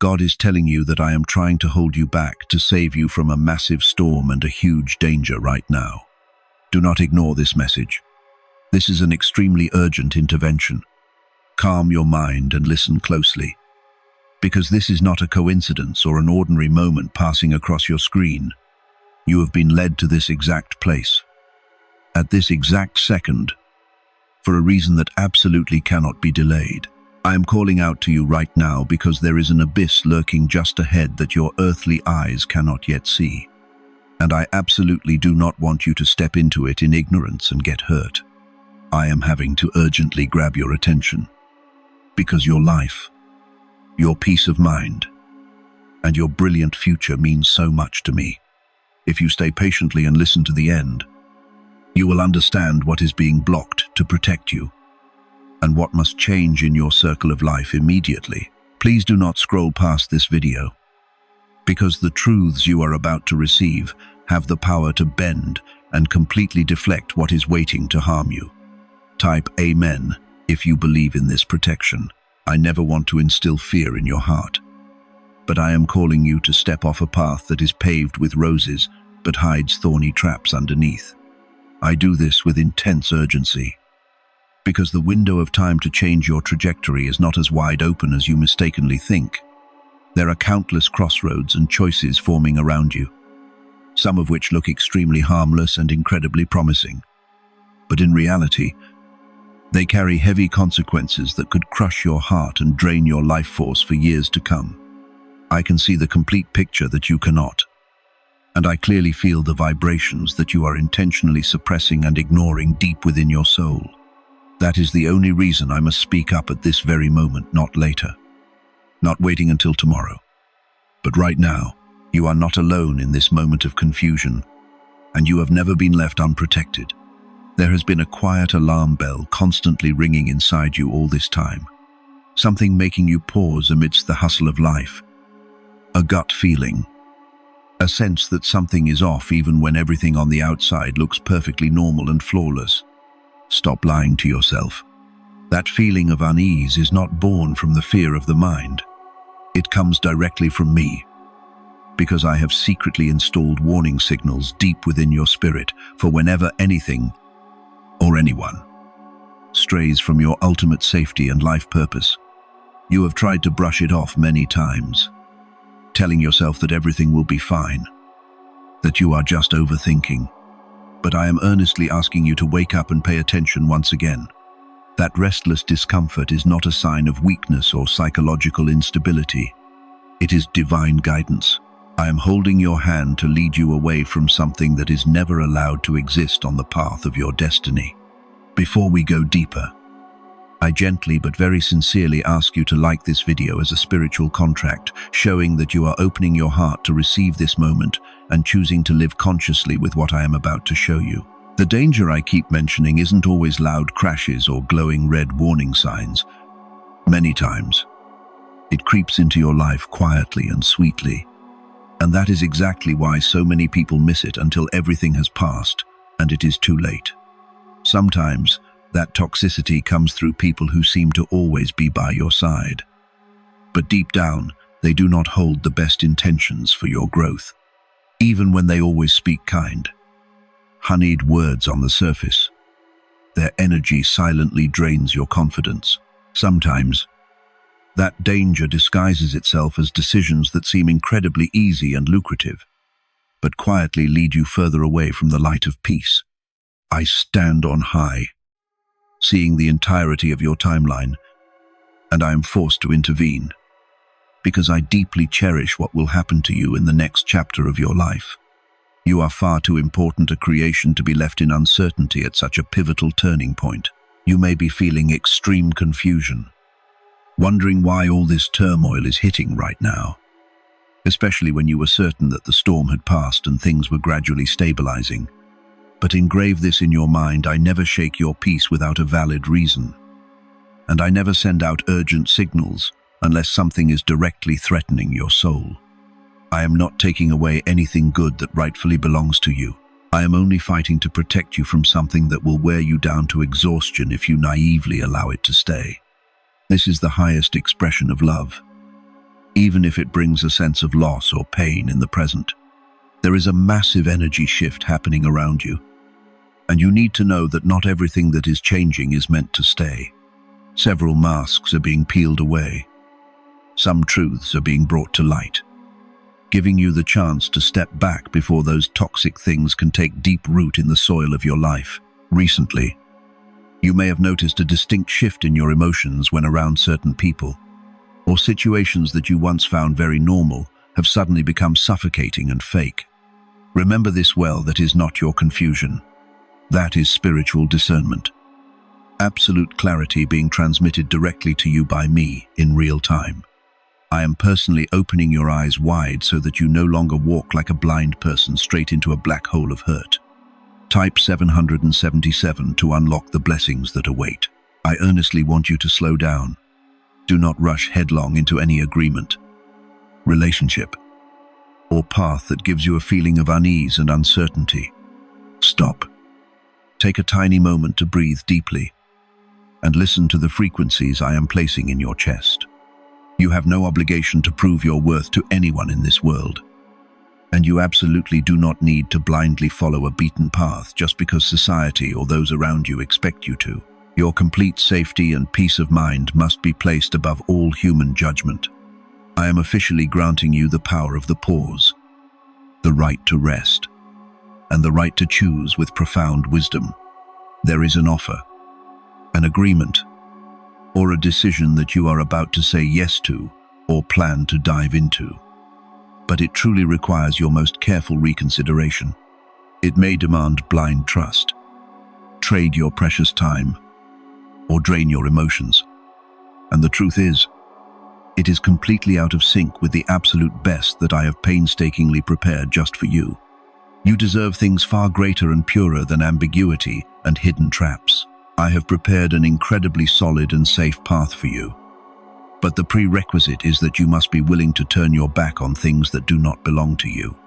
God is telling you that I am trying to hold you back to save you from a massive storm and a huge danger right now. Do not ignore this message. This is an extremely urgent intervention. Calm your mind and listen closely, because this is not a coincidence or an ordinary moment passing across your screen. You have been led to this exact place, at this exact second, for a reason that absolutely cannot be delayed. I am calling out to you right now because there is an abyss lurking just ahead that your earthly eyes cannot yet see. And I absolutely do not want you to step into it in ignorance and get hurt. I am having to urgently grab your attention, because your life, your peace of mind, and your brilliant future means so much to me. If you stay patiently and listen to the end, you will understand what is being blocked to protect you, and what must change in your circle of life immediately. Please do not scroll past this video, because the truths you are about to receive have the power to bend and completely deflect what is waiting to harm you. Type Amen if you believe in this protection. I never want to instill fear in your heart, but I am calling you to step off a path that is paved with roses but hides thorny traps underneath. I do this with intense urgency, because the window of time to change your trajectory is not as wide open as you mistakenly think. There are countless crossroads and choices forming around you, some of which look extremely harmless and incredibly promising. But in reality, they carry heavy consequences that could crush your heart and drain your life force for years to come. I can see the complete picture that you cannot, and I clearly feel the vibrations that you are intentionally suppressing and ignoring deep within your soul. That is the only reason I must speak up at this very moment, not later. Not waiting until tomorrow. But right now, you are not alone in this moment of confusion, and you have never been left unprotected. There has been a quiet alarm bell constantly ringing inside you all this time. Something making you pause amidst the hustle of life. A gut feeling. A sense that something is off even when everything on the outside looks perfectly normal and flawless. Stop lying to yourself. That feeling of unease is not born from the fear of the mind. It comes directly from me, because I have secretly installed warning signals deep within your spirit for whenever anything or anyone strays from your ultimate safety and life purpose. You have tried to brush it off many times, telling yourself that everything will be fine, that you are just overthinking. But I am earnestly asking you to wake up and pay attention once again. That restless discomfort is not a sign of weakness or psychological instability. It is divine guidance. I am holding your hand to lead you away from something that is never allowed to exist on the path of your destiny. Before we go deeper, I gently but very sincerely ask you to like this video as a spiritual contract, showing that you are opening your heart to receive this moment and choosing to live consciously with what I am about to show you. The danger I keep mentioning isn't always loud crashes or glowing red warning signs. Many times, it creeps into your life quietly and sweetly. And that is exactly why so many people miss it until everything has passed and it is too late. Sometimes, that toxicity comes through people who seem to always be by your side. But deep down, they do not hold the best intentions for your growth, even when they always speak kind, honeyed words on the surface. Their energy silently drains your confidence. Sometimes, that danger disguises itself as decisions that seem incredibly easy and lucrative, but quietly lead you further away from the light of peace. I stand on high, seeing the entirety of your timeline, and I am forced to intervene, because I deeply cherish what will happen to you in the next chapter of your life. You are far too important a creation to be left in uncertainty at such a pivotal turning point. You may be feeling extreme confusion, wondering why all this turmoil is hitting right now, especially when you were certain that the storm had passed and things were gradually stabilizing. But engrave this in your mind: I never shake your peace without a valid reason, and I never send out urgent signals unless something is directly threatening your soul. I am not taking away anything good that rightfully belongs to you. I am only fighting to protect you from something that will wear you down to exhaustion if you naively allow it to stay. This is the highest expression of love, even if it brings a sense of loss or pain in the present. There is a massive energy shift happening around you, and you need to know that not everything that is changing is meant to stay. Several masks are being peeled away. Some truths are being brought to light, giving you the chance to step back before those toxic things can take deep root in the soil of your life. Recently, you may have noticed a distinct shift in your emotions when around certain people, or situations that you once found very normal have suddenly become suffocating and fake. Remember this well, that is not your confusion. That is spiritual discernment. Absolute clarity being transmitted directly to you by me in real time. I am personally opening your eyes wide so that you no longer walk like a blind person straight into a black hole of hurt. Type 777 to unlock the blessings that await. I earnestly want you to slow down. Do not rush headlong into any agreement, relationship, or path that gives you a feeling of unease and uncertainty. Stop. Take a tiny moment to breathe deeply and listen to the frequencies I am placing in your chest. You have no obligation to prove your worth to anyone in this world, and you absolutely do not need to blindly follow a beaten path just because society or those around you expect you to. Your complete safety and peace of mind must be placed above all human judgment. I am officially granting you the power of the pause, the right to rest, and the right to choose with profound wisdom. There is an offer, an agreement, or a decision that you are about to say yes to or plan to dive into. But it truly requires your most careful reconsideration. It may demand blind trust, trade your precious time, or drain your emotions. And the truth is, it is completely out of sync with the absolute best that I have painstakingly prepared just for you. You deserve things far greater and purer than ambiguity and hidden traps. I have prepared an incredibly solid and safe path for you. But the prerequisite is that you must be willing to turn your back on things that do not belong to you.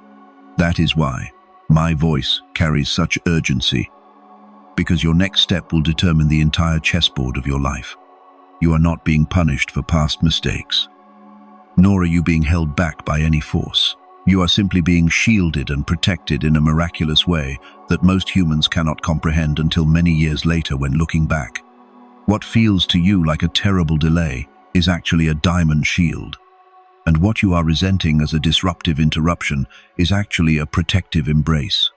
That is why my voice carries such urgency, because your next step will determine the entire chessboard of your life. You are not being punished for past mistakes, nor are you being held back by any force. You are simply being shielded and protected in a miraculous way that most humans cannot comprehend until many years later when looking back. What feels to you like a terrible delay is actually a diamond shield, and what you are resenting as a disruptive interruption is actually a protective embrace.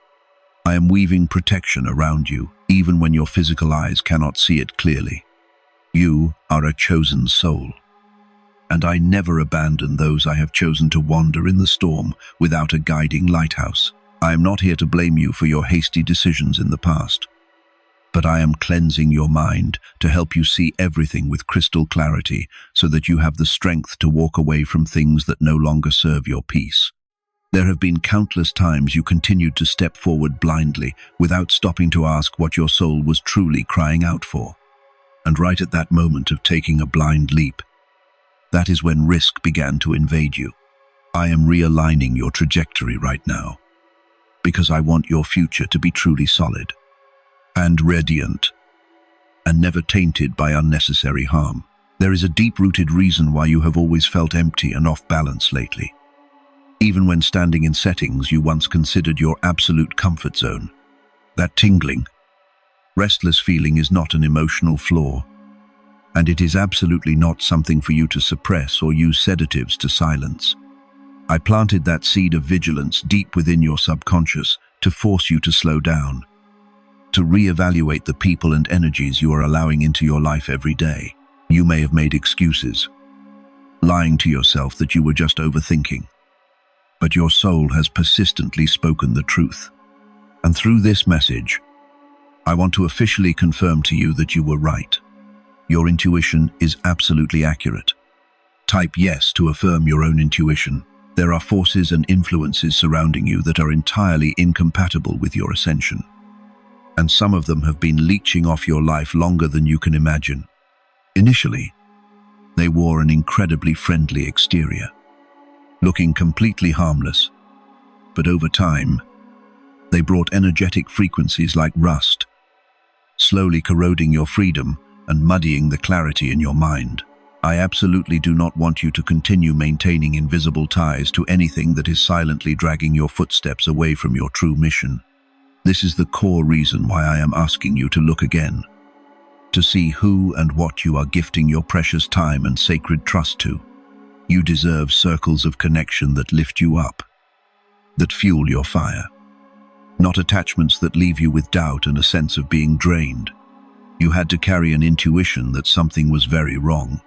I am weaving protection around you, even when your physical eyes cannot see it clearly. You are a chosen soul, and I never abandon those I have chosen to wander in the storm without a guiding lighthouse. I am not here to blame you for your hasty decisions in the past, but I am cleansing your mind to help you see everything with crystal clarity so that you have the strength to walk away from things that no longer serve your peace. There have been countless times you continued to step forward blindly without stopping to ask what your soul was truly crying out for. And right at that moment of taking a blind leap, that is when risk began to invade you. I am realigning your trajectory right now, because I want your future to be truly solid and radiant, and never tainted by unnecessary harm. There is a deep-rooted reason why you have always felt empty and off balance lately, even when standing in settings you once considered your absolute comfort zone. That tingling, restless feeling is not an emotional flaw, and it is absolutely not something for you to suppress or use sedatives to silence. I planted that seed of vigilance deep within your subconscious to force you to slow down, to reevaluate the people and energies you are allowing into your life every day. You may have made excuses, lying to yourself that you were just overthinking, but your soul has persistently spoken the truth. And through this message, I want to officially confirm to you that you were right. Your intuition is absolutely accurate. Type yes to affirm your own intuition. There are forces and influences surrounding you that are entirely incompatible with your ascension, and some of them have been leeching off your life longer than you can imagine. Initially, they wore an incredibly friendly exterior, looking completely harmless, but over time, they brought energetic frequencies like rust, slowly corroding your freedom and muddying the clarity in your mind. I absolutely do not want you to continue maintaining invisible ties to anything that is silently dragging your footsteps away from your true mission. This is the core reason why I am asking you to look again, to see who and what you are gifting your precious time and sacred trust to. You deserve circles of connection that lift you up, that fuel your fire, not attachments that leave you with doubt and a sense of being drained. You had to carry an intuition that something was very wrong.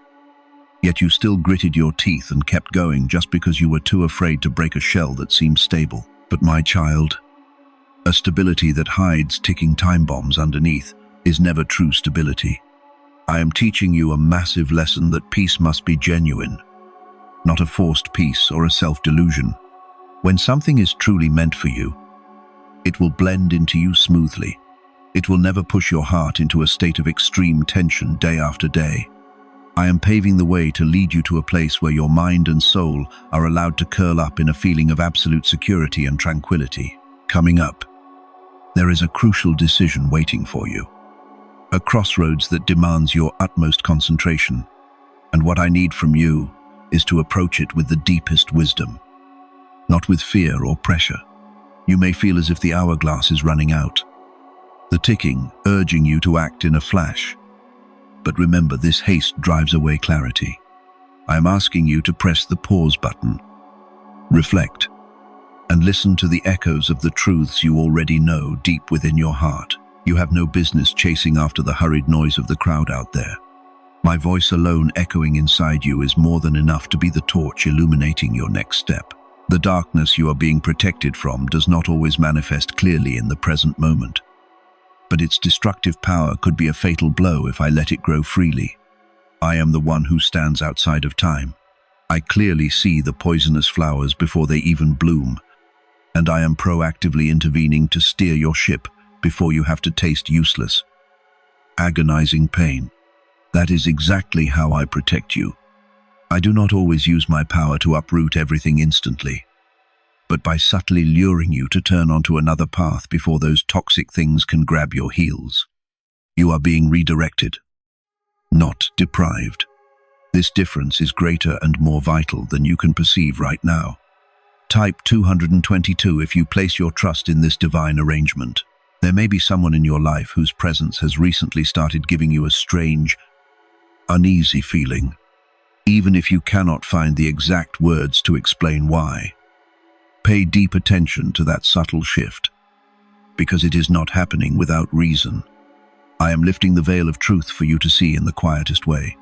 Yet you still gritted your teeth and kept going just because you were too afraid to break a shell that seemed stable. But my child, a stability that hides ticking time bombs underneath is never true stability. I am teaching you a massive lesson that peace must be genuine, not a forced peace or a self-delusion. When something is truly meant for you, it will blend into you smoothly. It will never push your heart into a state of extreme tension day after day. I am paving the way to lead you to a place where your mind and soul are allowed to curl up in a feeling of absolute security and tranquility. Coming up, there is a crucial decision waiting for you. A crossroads that demands your utmost concentration. And what I need from you is to approach it with the deepest wisdom, not with fear or pressure. You may feel as if the hourglass is running out, the ticking urging you to act in a flash. But remember, this haste drives away clarity. I am asking you to press the pause button, reflect, and listen to the echoes of the truths you already know deep within your heart. You have no business chasing after the hurried noise of the crowd out there. My voice alone echoing inside you is more than enough to be the torch illuminating your next step. The darkness you are being protected from does not always manifest clearly in the present moment, but its destructive power could be a fatal blow if I let it grow freely. I am the one who stands outside of time. I clearly see the poisonous flowers before they even bloom, and I am proactively intervening to steer your ship before you have to taste useless, agonizing pain. That is exactly how I protect you. I do not always use my power to uproot everything instantly, but by subtly luring you to turn onto another path before those toxic things can grab your heels. You are being redirected, not deprived. This difference is greater and more vital than you can perceive right now. Type 222 if you place your trust in this divine arrangement. There may be someone in your life whose presence has recently started giving you a strange, uneasy feeling, even if you cannot find the exact words to explain why. Pay deep attention to that subtle shift, because it is not happening without reason. I am lifting the veil of truth for you to see in the quietest way,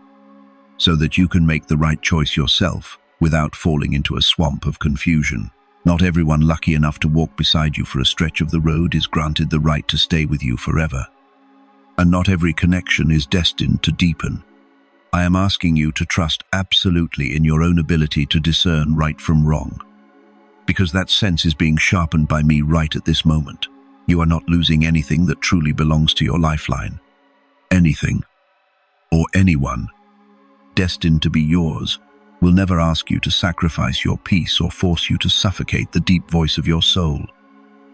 so that you can make the right choice yourself without falling into a swamp of confusion. Not everyone lucky enough to walk beside you for a stretch of the road is granted the right to stay with you forever. And not every connection is destined to deepen. I am asking you to trust absolutely in your own ability to discern right from wrong, because that sense is being sharpened by me right at this moment. You are not losing anything that truly belongs to your lifeline. Anything, or anyone, destined to be yours, will never ask you to sacrifice your peace or force you to suffocate the deep voice of your soul.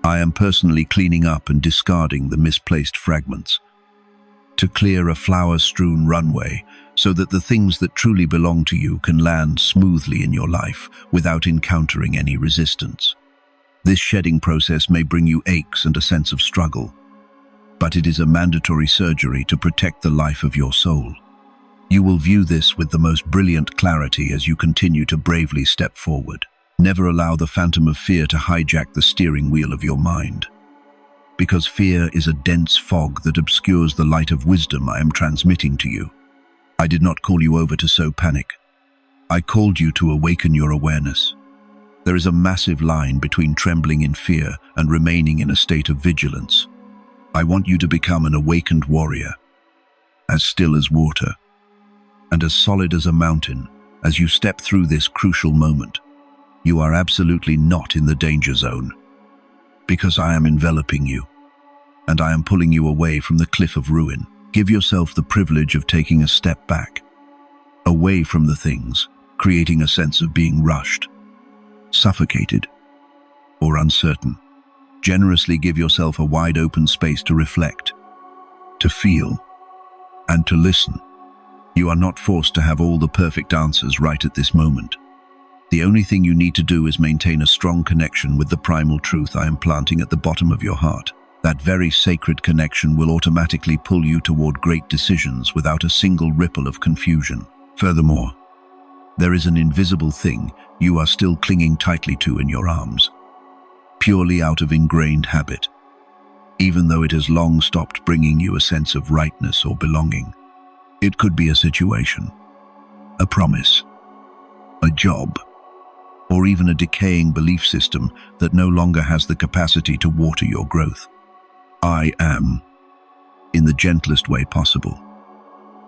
I am personally cleaning up and discarding the misplaced fragments, to clear a flower-strewn runway so that the things that truly belong to you can land smoothly in your life without encountering any resistance. This shedding process may bring you aches and a sense of struggle, but it is a mandatory surgery to protect the life of your soul. You will view this with the most brilliant clarity as you continue to bravely step forward. Never allow the phantom of fear to hijack the steering wheel of your mind, because fear is a dense fog that obscures the light of wisdom I am transmitting to you. I did not call you over to sow panic. I called you to awaken your awareness. There is a massive line between trembling in fear and remaining in a state of vigilance. I want you to become an awakened warrior, as still as water, and as solid as a mountain as you step through this crucial moment. You are absolutely not in the danger zone, because I am enveloping you, and I am pulling you away from the cliff of ruin. Give yourself the privilege of taking a step back, away from the things, creating a sense of being rushed, suffocated, or uncertain. Generously give yourself a wide open space to reflect, to feel, and to listen. You are not forced to have all the perfect answers right at this moment. The only thing you need to do is maintain a strong connection with the primal truth I am planting at the bottom of your heart. That very sacred connection will automatically pull you toward great decisions without a single ripple of confusion. Furthermore, there is an invisible thing you are still clinging tightly to in your arms, purely out of ingrained habit, even though it has long stopped bringing you a sense of rightness or belonging. It could be a situation, a promise, a job, or even a decaying belief system that no longer has the capacity to water your growth. I am, in the gentlest way possible,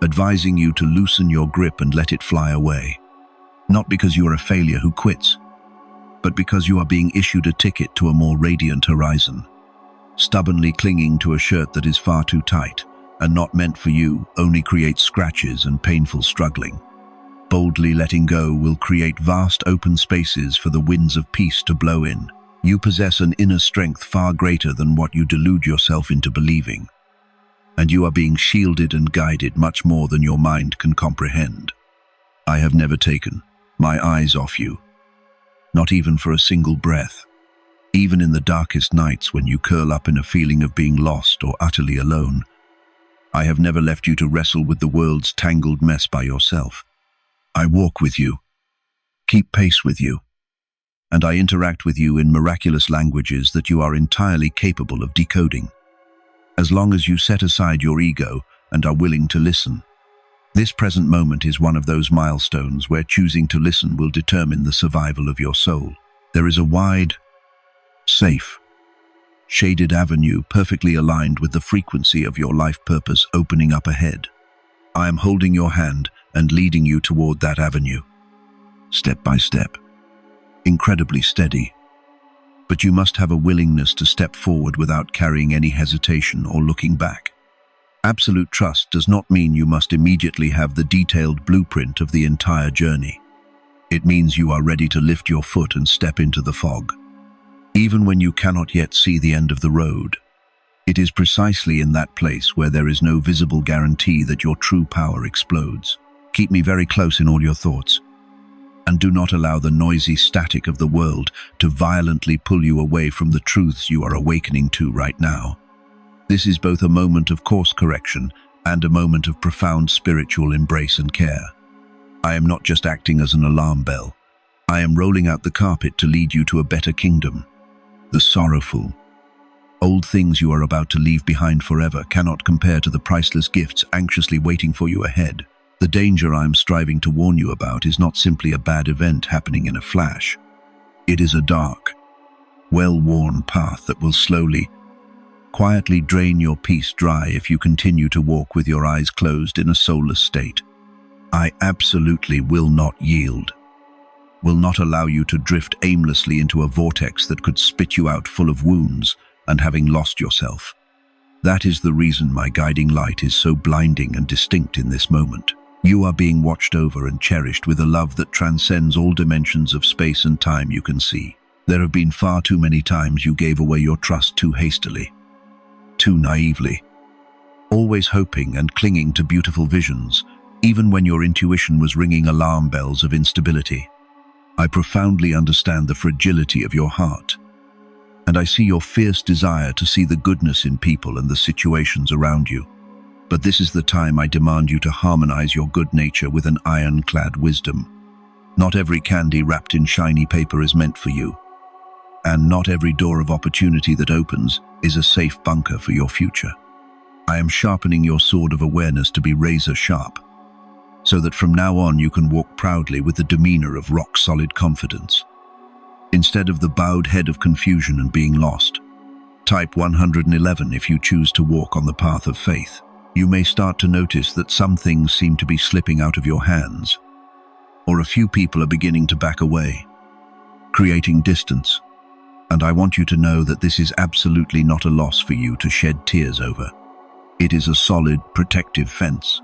advising you to loosen your grip and let it fly away. Not because you are a failure who quits, but because you are being issued a ticket to a more radiant horizon. Stubbornly clinging to a shirt that is far too tight and not meant for you only creates scratches and painful struggling. Boldly letting go will create vast open spaces for the winds of peace to blow in. You possess an inner strength far greater than what you delude yourself into believing, and you are being shielded and guided much more than your mind can comprehend. I have never taken my eyes off you, not even for a single breath. Even in the darkest nights when you curl up in a feeling of being lost or utterly alone, I have never left you to wrestle with the world's tangled mess by yourself. I walk with you, keep pace with you, and I interact with you in miraculous languages that you are entirely capable of decoding, as long as you set aside your ego and are willing to listen. This present moment is one of those milestones where choosing to listen will determine the survival of your soul. There is a wide, safe, shaded avenue perfectly aligned with the frequency of your life purpose opening up ahead. I am holding your hand and leading you toward that avenue, step by step, incredibly steady. But you must have a willingness to step forward without carrying any hesitation or looking back. Absolute trust does not mean you must immediately have the detailed blueprint of the entire journey. It means you are ready to lift your foot and step into the fog, even when you cannot yet see the end of the road. It is precisely in that place where there is no visible guarantee that your true power explodes. Keep me very close in all your thoughts, and do not allow the noisy static of the world to violently pull you away from the truths you are awakening to right now. This is both a moment of course correction and a moment of profound spiritual embrace and care. I am not just acting as an alarm bell. I am rolling out the carpet to lead you to a better kingdom. The sorrowful, old things you are about to leave behind forever cannot compare to the priceless gifts anxiously waiting for you ahead. The danger I am striving to warn you about is not simply a bad event happening in a flash. It is a dark, well-worn path that will slowly, quietly drain your peace dry if you continue to walk with your eyes closed in a soulless state. I absolutely will not yield, will not allow you to drift aimlessly into a vortex that could spit you out full of wounds and having lost yourself. That is the reason my guiding light is so blinding and distinct in this moment. You are being watched over and cherished with a love that transcends all dimensions of space and time you can see. There have been far too many times you gave away your trust too hastily, too naively, always hoping and clinging to beautiful visions, even when your intuition was ringing alarm bells of instability. I profoundly understand the fragility of your heart, and I see your fierce desire to see the goodness in people and the situations around you. But this is the time I demand you to harmonize your good nature with an ironclad wisdom. Not every candy wrapped in shiny paper is meant for you, and not every door of opportunity that opens is a safe bunker for your future. I am sharpening your sword of awareness to be razor sharp, so that from now on you can walk proudly with the demeanor of rock-solid confidence, instead of the bowed head of confusion and being lost. Type 111 if you choose to walk on the path of faith. You may start to notice that some things seem to be slipping out of your hands, or a few people are beginning to back away, creating distance. And I want you to know that this is absolutely not a loss for you to shed tears over. It is a solid, protective fence.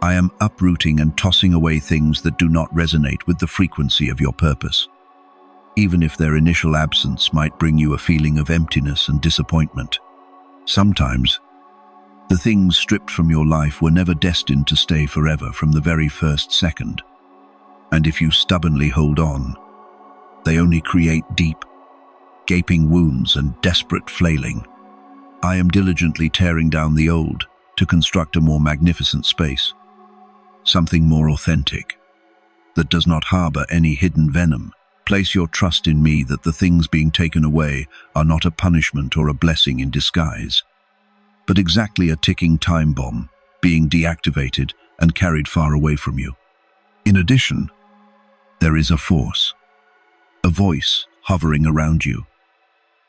I am uprooting and tossing away things that do not resonate with the frequency of your purpose, even if their initial absence might bring you a feeling of emptiness and disappointment. Sometimes, The things stripped from your life were never destined to stay forever from the very first second. And if you stubbornly hold on, they only create deep, gaping wounds and desperate flailing. I am diligently tearing down the old to construct a more magnificent space, something more authentic, that does not harbor any hidden venom. Place your trust in me that the things being taken away are not a punishment or a blessing in disguise, but exactly a ticking time bomb being deactivated and carried far away from you. In addition, there is a force, a voice hovering around you,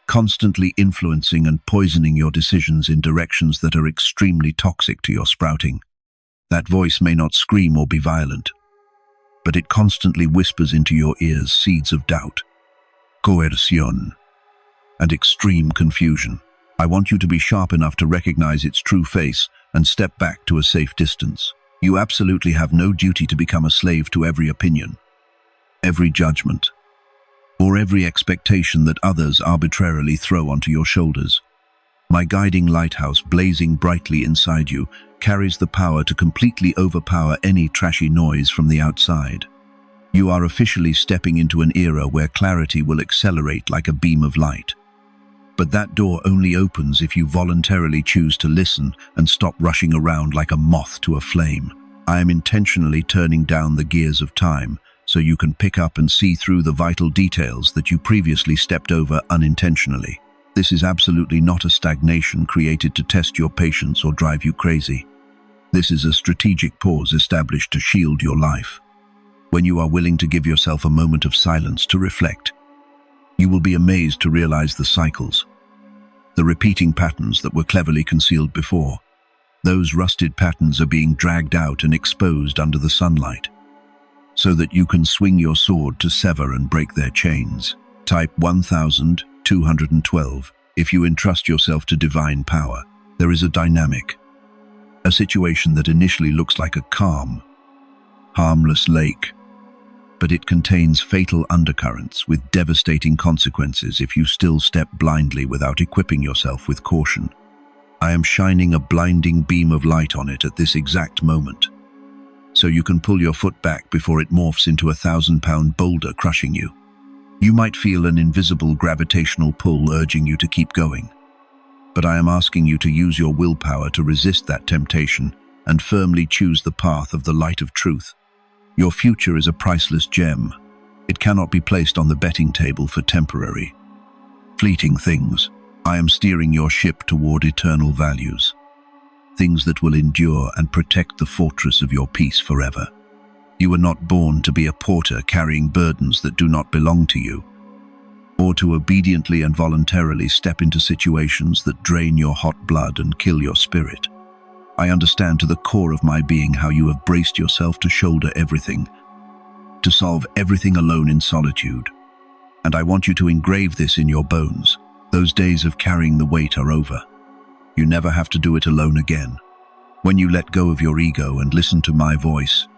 constantly influencing and poisoning your decisions in directions that are extremely toxic to your sprouting. That voice may not scream or be violent, but it constantly whispers into your ears seeds of doubt, coercion, and extreme confusion. I want you to be sharp enough to recognize its true face and step back to a safe distance. You absolutely have no duty to become a slave to every opinion, every judgment, or every expectation that others arbitrarily throw onto your shoulders. My guiding lighthouse, blazing brightly inside you, carries the power to completely overpower any trashy noise from the outside. You are officially stepping into an era where clarity will accelerate like a beam of light. But that door only opens if you voluntarily choose to listen and stop rushing around like a moth to a flame. I am intentionally turning down the gears of time so you can pick up and see through the vital details that you previously stepped over unintentionally. This is absolutely not a stagnation created to test your patience or drive you crazy. This is a strategic pause established to shield your life. When you are willing to give yourself a moment of silence to reflect, you will be amazed to realize the cycles, the repeating patterns that were cleverly concealed before. Those rusted patterns are being dragged out and exposed under the sunlight, so that you can swing your sword to sever and break their chains. Type 1212 if you entrust yourself to divine power. There is a dynamic, a situation that initially looks like a calm, harmless lake, but it contains fatal undercurrents with devastating consequences if you still step blindly without equipping yourself with caution. I am shining a blinding beam of light on it at this exact moment, so you can pull your foot back before it morphs into a 1,000-pound boulder crushing you. You might feel an invisible gravitational pull urging you to keep going, but I am asking you to use your willpower to resist that temptation and firmly choose the path of the light of truth. Your future is a priceless gem. It cannot be placed on the betting table for temporary, fleeting things. I am steering your ship toward eternal values, things that will endure and protect the fortress of your peace forever. You were not born to be a porter carrying burdens that do not belong to you, or to obediently and voluntarily step into situations that drain your hot blood and kill your spirit. I understand to the core of my being how you have braced yourself to shoulder everything, to solve everything alone in solitude, and I want you to engrave this in your bones. Those days of carrying the weight are over. You never have to do it alone again. When you let go of your ego and listen to my voice,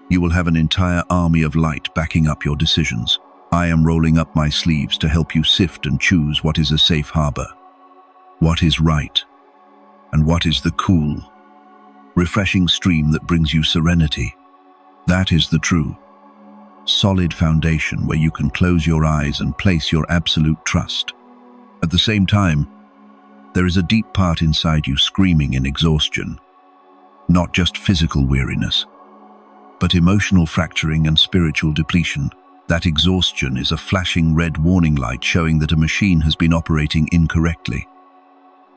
you will have an entire army of light backing up your decisions. I am rolling up my sleeves to help you sift and choose what is a safe harbor, what is right, and what is the cool, refreshing stream that brings you serenity. That is the true, solid foundation where you can close your eyes and place your absolute trust. At the same time, there is a deep part inside you screaming in exhaustion, not just physical weariness, but emotional fracturing and spiritual depletion. That exhaustion is a flashing red warning light showing that a machine has been operating incorrectly,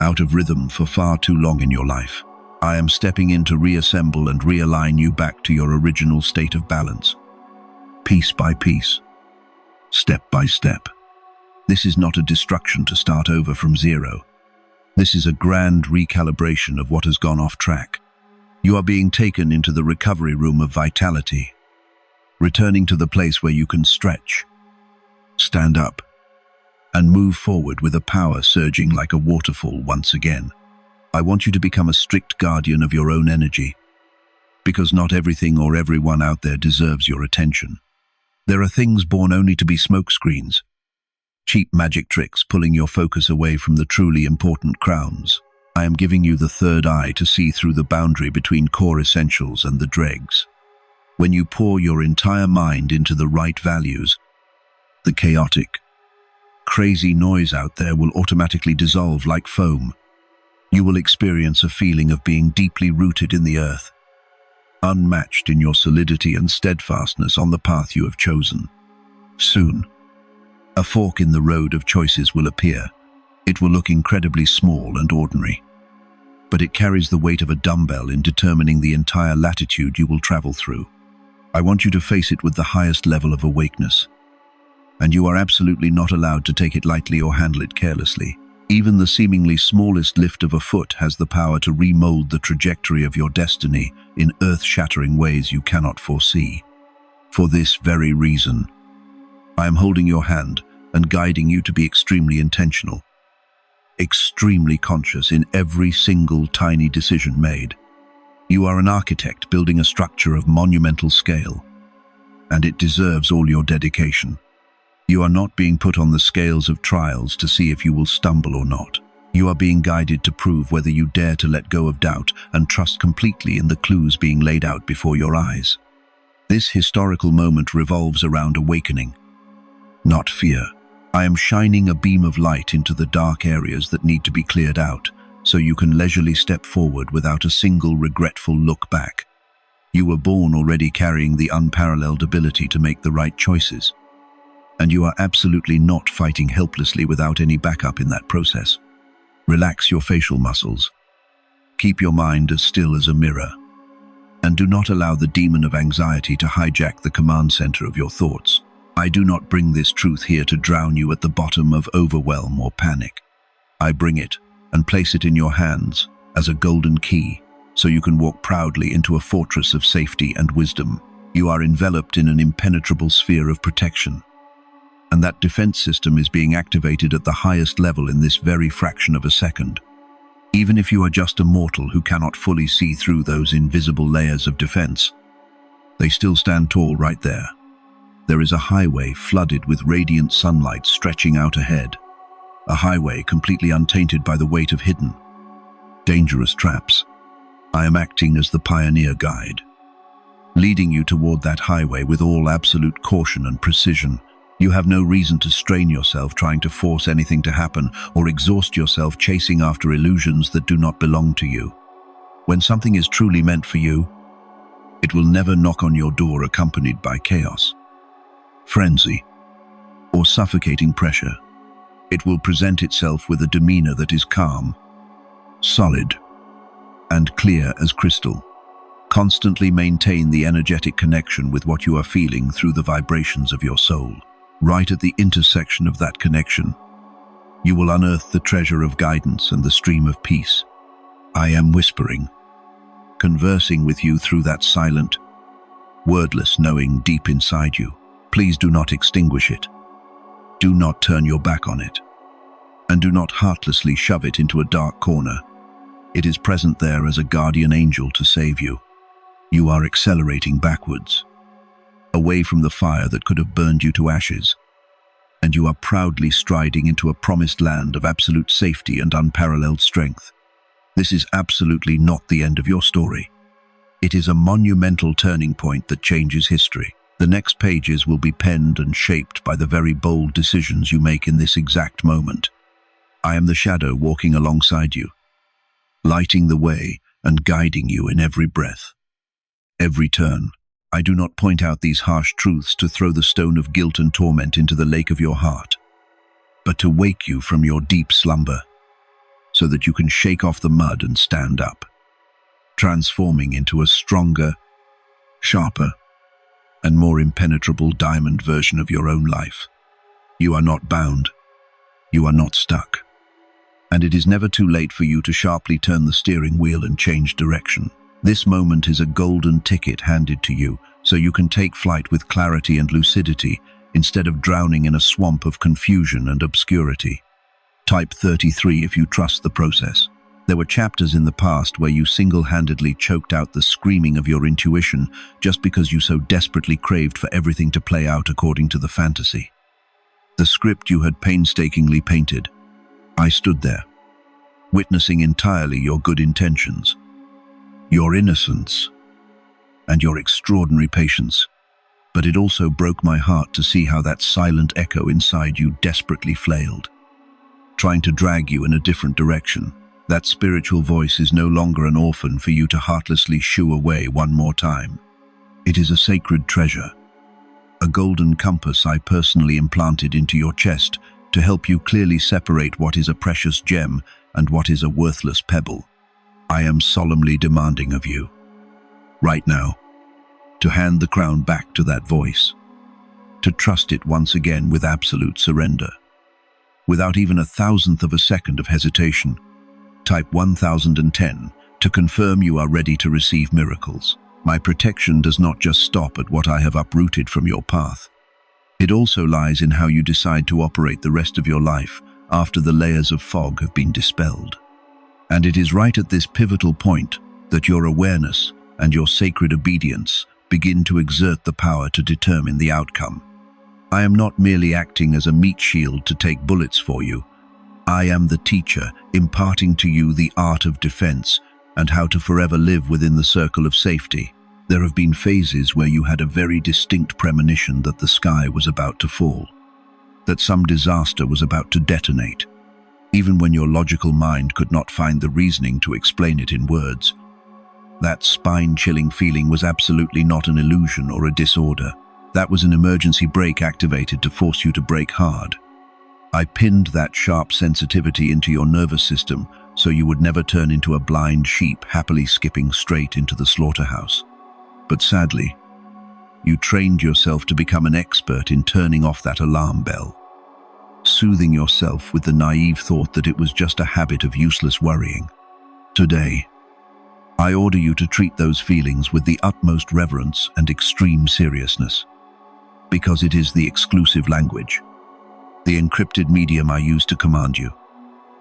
out of rhythm for far too long in your life. I am stepping in to reassemble and realign you back to your original state of balance, piece by piece, step by step. This is not a destruction to start over from zero. This is a grand recalibration of what has gone off track. You are being taken into the recovery room of vitality, returning to the place where you can stretch, stand up, and move forward with a power surging like a waterfall once again. I want you to become a strict guardian of your own energy, because not everything or everyone out there deserves your attention. There are things born only to be smokescreens, cheap magic tricks pulling your focus away from the truly important crowns. I am giving you the third eye to see through the boundary between core essentials and the dregs. When you pour your entire mind into the right values, the chaotic, crazy noise out there will automatically dissolve like foam. You will experience a feeling of being deeply rooted in the earth, unmatched in your solidity and steadfastness on the path you have chosen. Soon, a fork in the road of choices will appear. It will look incredibly small and ordinary, but it carries the weight of a dumbbell in determining the entire latitude you will travel through. I want you to face it with the highest level of awakeness, and you are absolutely not allowed to take it lightly or handle it carelessly. Even the seemingly smallest lift of a foot has the power to remold the trajectory of your destiny in earth-shattering ways you cannot foresee. For this very reason, I am holding your hand and guiding you to be extremely intentional, extremely conscious in every single tiny decision made. You are an architect building a structure of monumental scale, and it deserves all your dedication. You are not being put on the scales of trials to see if you will stumble or not. You are being guided to prove whether you dare to let go of doubt and trust completely in the clues being laid out before your eyes. This historical moment revolves around awakening, not fear. I am shining a beam of light into the dark areas that need to be cleared out, so you can leisurely step forward without a single regretful look back. You were born already carrying the unparalleled ability to make the right choices, and you are absolutely not fighting helplessly without any backup in that process. Relax your facial muscles. Keep your mind as still as a mirror, and do not allow the demon of anxiety to hijack the command center of your thoughts. I do not bring this truth here to drown you at the bottom of overwhelm or panic. I bring it and place it in your hands as a golden key, so you can walk proudly into a fortress of safety and wisdom. You are enveloped in an impenetrable sphere of protection, and that defense system is being activated at the highest level in this very fraction of a second. Even if you are just a mortal who cannot fully see through those invisible layers of defense, they still stand tall right there. There is a highway flooded with radiant sunlight stretching out ahead, a highway completely untainted by the weight of hidden, dangerous traps. I am acting as the pioneer guide, leading you toward that highway with all absolute caution and precision. You have no reason to strain yourself trying to force anything to happen or exhaust yourself chasing after illusions that do not belong to you. When something is truly meant for you, it will never knock on your door accompanied by chaos, frenzy, or suffocating pressure. It will present itself with a demeanor that is calm, solid, and clear as crystal. Constantly maintain the energetic connection with what you are feeling through the vibrations of your soul. Right at the intersection of that connection, you will unearth the treasure of guidance and the stream of peace. I am whispering, conversing with you through that silent, wordless knowing deep inside you. Please do not extinguish it. Do not turn your back on it. And do not heartlessly shove it into a dark corner. It is present there as a guardian angel to save you. You are accelerating backwards, away from the fire that could have burned you to ashes, and you are proudly striding into a promised land of absolute safety and unparalleled strength. This is absolutely not the end of your story. It is a monumental turning point that changes history. The next pages will be penned and shaped by the very bold decisions you make in this exact moment. I am the shadow walking alongside you, lighting the way and guiding you in every breath, every turn. I do not point out these harsh truths to throw the stone of guilt and torment into the lake of your heart, but to wake you from your deep slumber, so that you can shake off the mud and stand up, transforming into a stronger, sharper, and more impenetrable diamond version of your own life. You are not bound. You are not stuck. And it is never too late for you to sharply turn the steering wheel and change direction. This moment is a golden ticket handed to you, so you can take flight with clarity and lucidity, instead of drowning in a swamp of confusion and obscurity. Type 33 if you trust the process. There were chapters in the past where you single-handedly choked out the screaming of your intuition just because you so desperately craved for everything to play out according to the fantasy. The script you had painstakingly painted. I stood there, witnessing entirely your good intentions, your innocence, and your extraordinary patience. But it also broke my heart to see how that silent echo inside you desperately flailed, trying to drag you in a different direction. That spiritual voice is no longer an orphan for you to heartlessly shoo away one more time. It is a sacred treasure, a golden compass I personally implanted into your chest to help you clearly separate what is a precious gem and what is a worthless pebble. I am solemnly demanding of you, right now, to hand the crown back to that voice, to trust it once again with absolute surrender. Without even a thousandth of a second of hesitation, type 1010 to confirm you are ready to receive miracles. My protection does not just stop at what I have uprooted from your path. It also lies in how you decide to operate the rest of your life after the layers of fog have been dispelled. And it is right at this pivotal point that your awareness and your sacred obedience begin to exert the power to determine the outcome. I am not merely acting as a meat shield to take bullets for you. I am the teacher, imparting to you the art of defense and how to forever live within the circle of safety. There have been phases where you had a very distinct premonition that the sky was about to fall, that some disaster was about to detonate, even when your logical mind could not find the reasoning to explain it in words. That spine-chilling feeling was absolutely not an illusion or a disorder. That was an emergency brake activated to force you to brake hard. I pinned that sharp sensitivity into your nervous system so you would never turn into a blind sheep happily skipping straight into the slaughterhouse. But sadly, you trained yourself to become an expert in turning off that alarm bell, soothing yourself with the naive thought that it was just a habit of useless worrying. Today, I order you to treat those feelings with the utmost reverence and extreme seriousness, because it is the exclusive language, the encrypted medium I use to command you.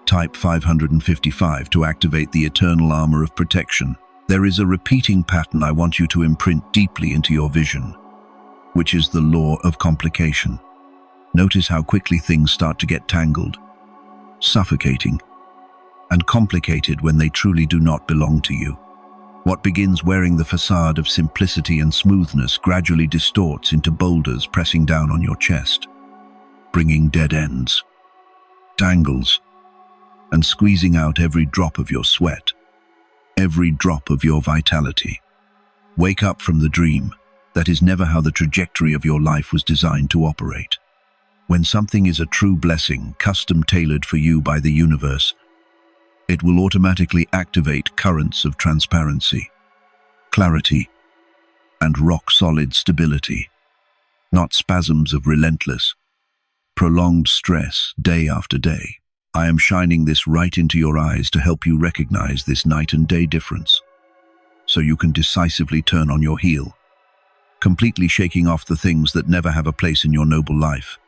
Type 555 to activate the eternal armor of protection. There is a repeating pattern I want you to imprint deeply into your vision, which is the law of complication. Notice how quickly things start to get tangled, suffocating, and complicated when they truly do not belong to you. What begins wearing the facade of simplicity and smoothness gradually distorts into boulders pressing down on your chest, bringing dead ends, tangles, and squeezing out every drop of your sweat, every drop of your vitality. Wake up from the dream. That is never how the trajectory of your life was designed to operate. When something is a true blessing, custom-tailored for you by the universe, it will automatically activate currents of transparency, clarity, and rock-solid stability, not spasms of relentless, prolonged stress day after day. I am shining this right into your eyes to help you recognize this night and day difference, so you can decisively turn on your heel, completely shaking off the things that never have a place in your noble life.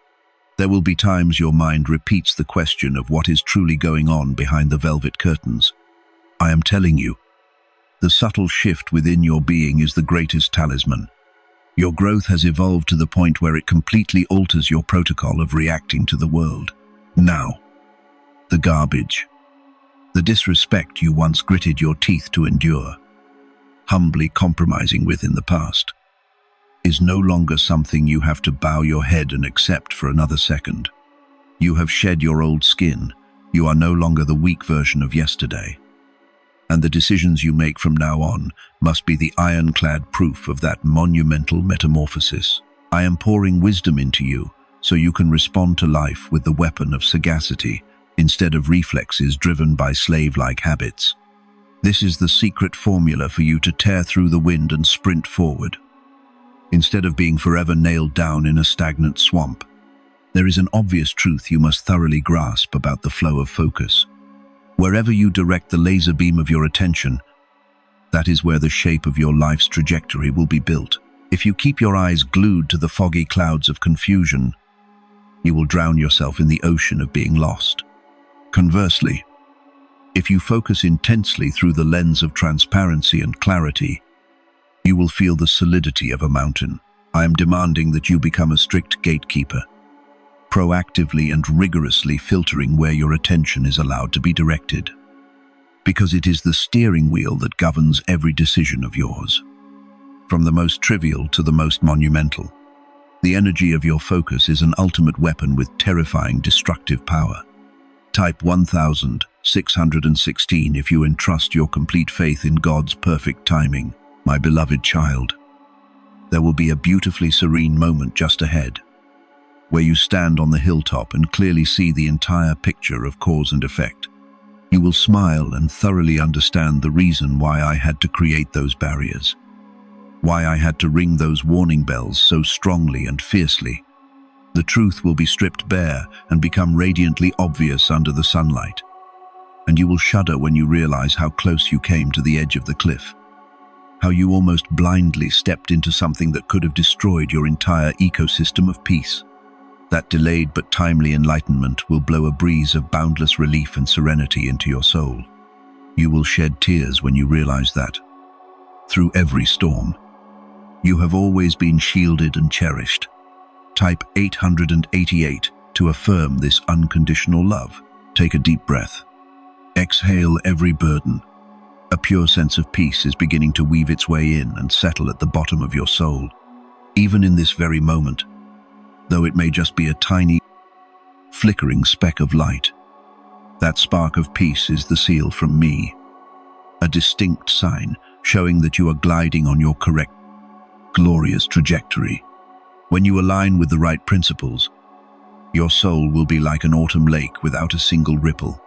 There will be times your mind repeats the question of what is truly going on behind the velvet curtains. I am telling you, the subtle shift within your being is the greatest talisman. Your growth has evolved to the point where it completely alters your protocol of reacting to the world. Now, the garbage, the disrespect you once gritted your teeth to endure, humbly compromising with in the past, is no longer something you have to bow your head and accept for another second. You have shed your old skin. You are no longer the weak version of yesterday. And the decisions you make from now on must be the ironclad proof of that monumental metamorphosis. I am pouring wisdom into you so you can respond to life with the weapon of sagacity instead of reflexes driven by slave-like habits. This is the secret formula for you to tear through the wind and sprint forward, instead of being forever nailed down in a stagnant swamp. There is an obvious truth you must thoroughly grasp about the flow of focus. Wherever you direct the laser beam of your attention, that is where the shape of your life's trajectory will be built. If you keep your eyes glued to the foggy clouds of confusion, you will drown yourself in the ocean of being lost. Conversely, if you focus intensely through the lens of transparency and clarity, you will feel the solidity of a mountain. I am demanding that you become a strict gatekeeper, proactively and rigorously filtering where your attention is allowed to be directed. because it is the steering wheel that governs every decision of yours. From the most trivial to the most monumental, the energy of your focus is an ultimate weapon with terrifying destructive power. Type 1616 if you entrust your complete faith in God's perfect timing, my beloved child. There will be a beautifully serene moment just ahead, where you stand on the hilltop and clearly see the entire picture of cause and effect. You will smile and thoroughly understand the reason why I had to create those barriers, why I had to ring those warning bells so strongly and fiercely. The truth will be stripped bare and become radiantly obvious under the sunlight, and you will shudder when you realize how close you came to the edge of the cliff, how you almost blindly stepped into something that could have destroyed your entire ecosystem of peace. That delayed but timely enlightenment will blow a breeze of boundless relief and serenity into your soul. You will shed tears when you realize that, through every storm, you have always been shielded and cherished. Type 888 to affirm this unconditional love. Take a deep breath. Exhale every burden. A pure sense of peace is beginning to weave its way in and settle at the bottom of your soul. Even in this very moment, though it may just be a tiny, flickering speck of light, that spark of peace is the seal from me, a distinct sign showing that you are gliding on your correct, glorious trajectory. When you align with the right principles, your soul will be like an autumn lake without a single ripple.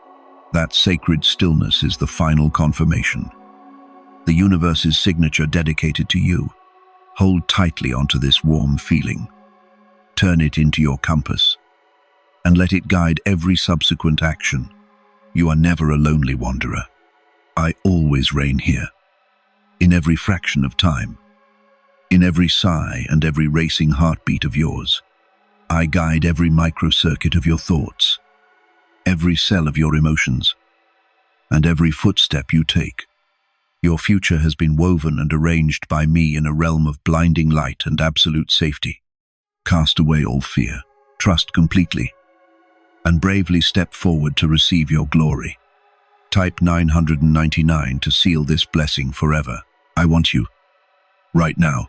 That sacred stillness is the final confirmation. The universe's signature dedicated to you. Hold tightly onto this warm feeling. Turn it into your compass, and let it guide every subsequent action. You are never a lonely wanderer. I always reign here, in every fraction of time, in every sigh and every racing heartbeat of yours. I guide every microcircuit of your thoughts, every cell of your emotions, and every footstep you take. Your future has been woven and arranged by me in a realm of blinding light and absolute safety. Cast away all fear, trust completely, and bravely step forward to receive your glory. Type 999 to seal this blessing forever. I want you, right now,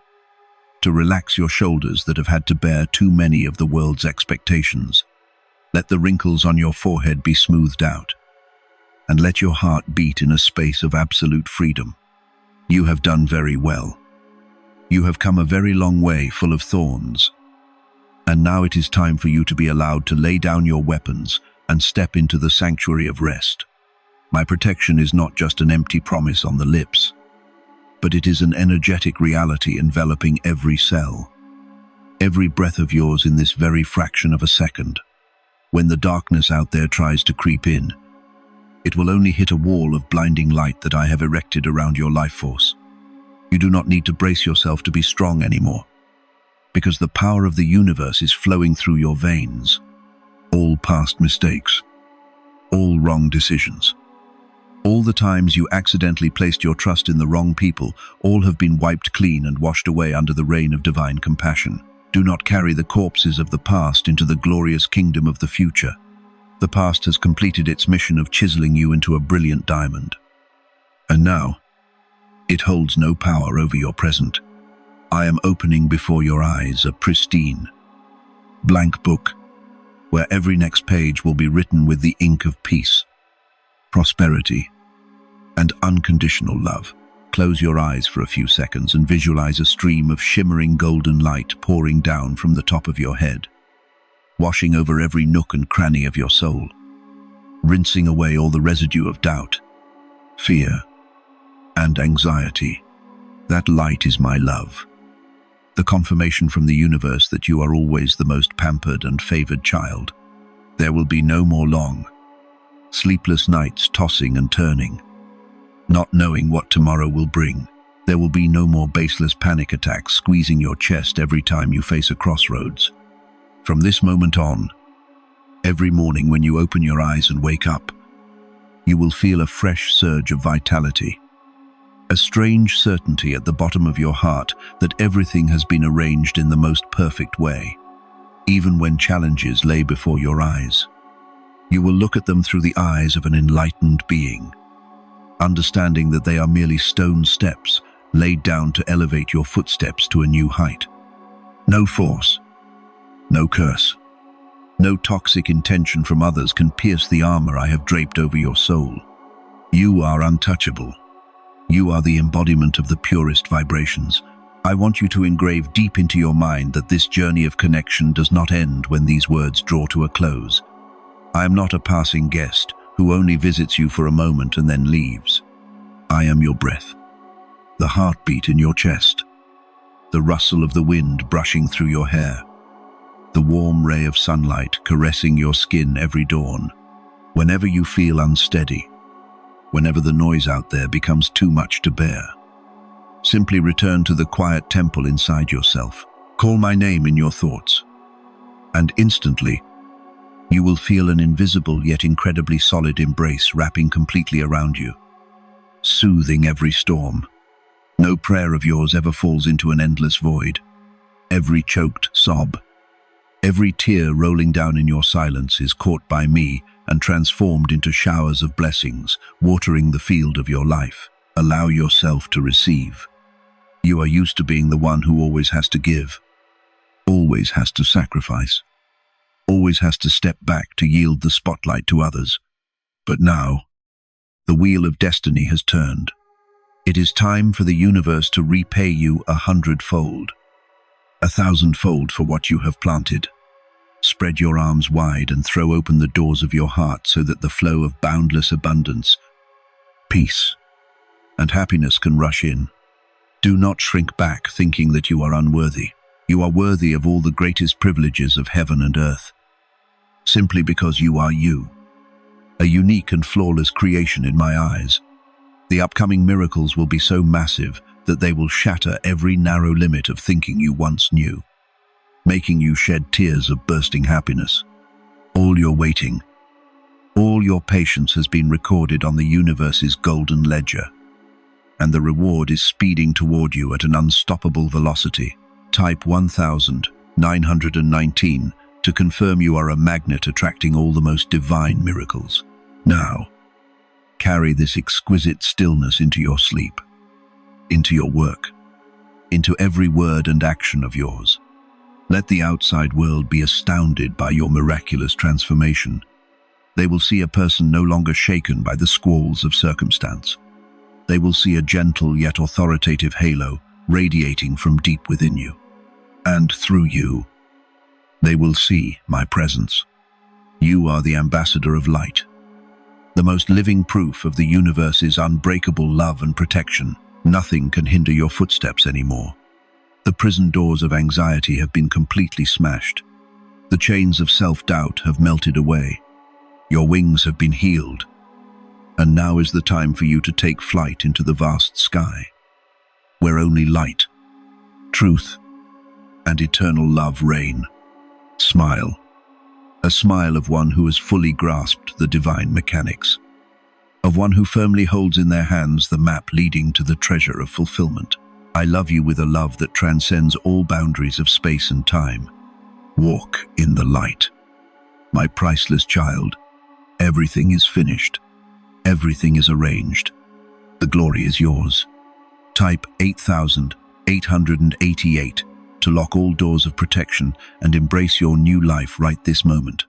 to relax your shoulders that have had to bear too many of the world's expectations. Let the wrinkles on your forehead be smoothed out, and let your heart beat in a space of absolute freedom. You have done very well. You have come a very long way full of thorns, and now it is time for you to be allowed to lay down your weapons and step into the sanctuary of rest. My protection is not just an empty promise on the lips, but it is an energetic reality enveloping every cell, every breath of yours in this very fraction of a second. When the darkness out there tries to creep in, it will only hit a wall of blinding light that I have erected around your life force. You do not need to brace yourself to be strong anymore, because the power of the universe is flowing through your veins. All past mistakes, all wrong decisions, all the times you accidentally placed your trust in the wrong people, all have been wiped clean and washed away under the rain of divine compassion. Do not carry the corpses of the past into the glorious kingdom of the future. The past has completed its mission of chiseling you into a brilliant diamond. And now, it holds no power over your present. I am opening before your eyes a pristine, blank book, where every next page will be written with the ink of peace, prosperity, and unconditional love. Close your eyes for a few seconds and visualize a stream of shimmering golden light pouring down from the top of your head, washing over every nook and cranny of your soul, rinsing away all the residue of doubt, fear, and anxiety. That light is my love, the confirmation from the universe that you are always the most pampered and favored child. There will be no more long, sleepless nights tossing and turning, not knowing what tomorrow will bring. There will be no more baseless panic attacks squeezing your chest every time you face a crossroads. From this moment on, every morning when you open your eyes and wake up, you will feel a fresh surge of vitality, a strange certainty at the bottom of your heart that everything has been arranged in the most perfect way. Even when challenges lay before your eyes, you will look at them through the eyes of an enlightened being, understanding that they are merely stone steps laid down to elevate your footsteps to a new height. No force, no curse, no toxic intention from others can pierce the armor I have draped over your soul. You are untouchable. You are the embodiment of the purest vibrations. I want you to engrave deep into your mind that this journey of connection does not end when these words draw to a close. I am not a passing guest who only visits you for a moment and then leaves. I am your breath, the heartbeat in your chest, the rustle of the wind brushing through your hair, the warm ray of sunlight caressing your skin every dawn. Whenever you feel unsteady, whenever the noise out there becomes too much to bear, simply return to the quiet temple inside yourself. Call my name in your thoughts, and instantly, you will feel an invisible yet incredibly solid embrace wrapping completely around you, soothing every storm. No prayer of yours ever falls into an endless void. Every choked sob, every tear rolling down in your silence is caught by me and transformed into showers of blessings, watering the field of your life. Allow yourself to receive. You are used to being the one who always has to give, always has to sacrifice, always has to step back to yield the spotlight to others. But now, the wheel of destiny has turned. It is time for the universe to repay you 100-fold, 1,000-fold for what you have planted. Spread your arms wide and throw open the doors of your heart so that the flow of boundless abundance, peace, and happiness can rush in. Do not shrink back thinking that you are unworthy. You are worthy of all the greatest privileges of heaven and earth, simply because you are you, a unique and flawless creation in my eyes. The upcoming miracles will be so massive that they will shatter every narrow limit of thinking you once knew, making you shed tears of bursting happiness. All your waiting, all your patience has been recorded on the universe's golden ledger, and the reward is speeding toward you at an unstoppable velocity. Type 1919 to confirm you are a magnet attracting all the most divine miracles. Now, carry this exquisite stillness into your sleep, into your work, into every word and action of yours. Let the outside world be astounded by your miraculous transformation. They will see a person no longer shaken by the squalls of circumstance. They will see a gentle yet authoritative halo radiating from deep within you. And through you, they will see my presence. You are the ambassador of light, the most living proof of the universe's unbreakable love and protection. Nothing can hinder your footsteps anymore. The prison doors of anxiety have been completely smashed. The chains of self-doubt have melted away. Your wings have been healed. And now is the time for you to take flight into the vast sky, where only light, truth, and eternal love reign. Smile. A smile of one who has fully grasped the divine mechanics, of one who firmly holds in their hands the map leading to the treasure of fulfillment. I love you with a love that transcends all boundaries of space and time. Walk in the light. My priceless child, everything is finished. Everything is arranged. The glory is yours. Type 8888 to lock all doors of protection and embrace your new life right this moment.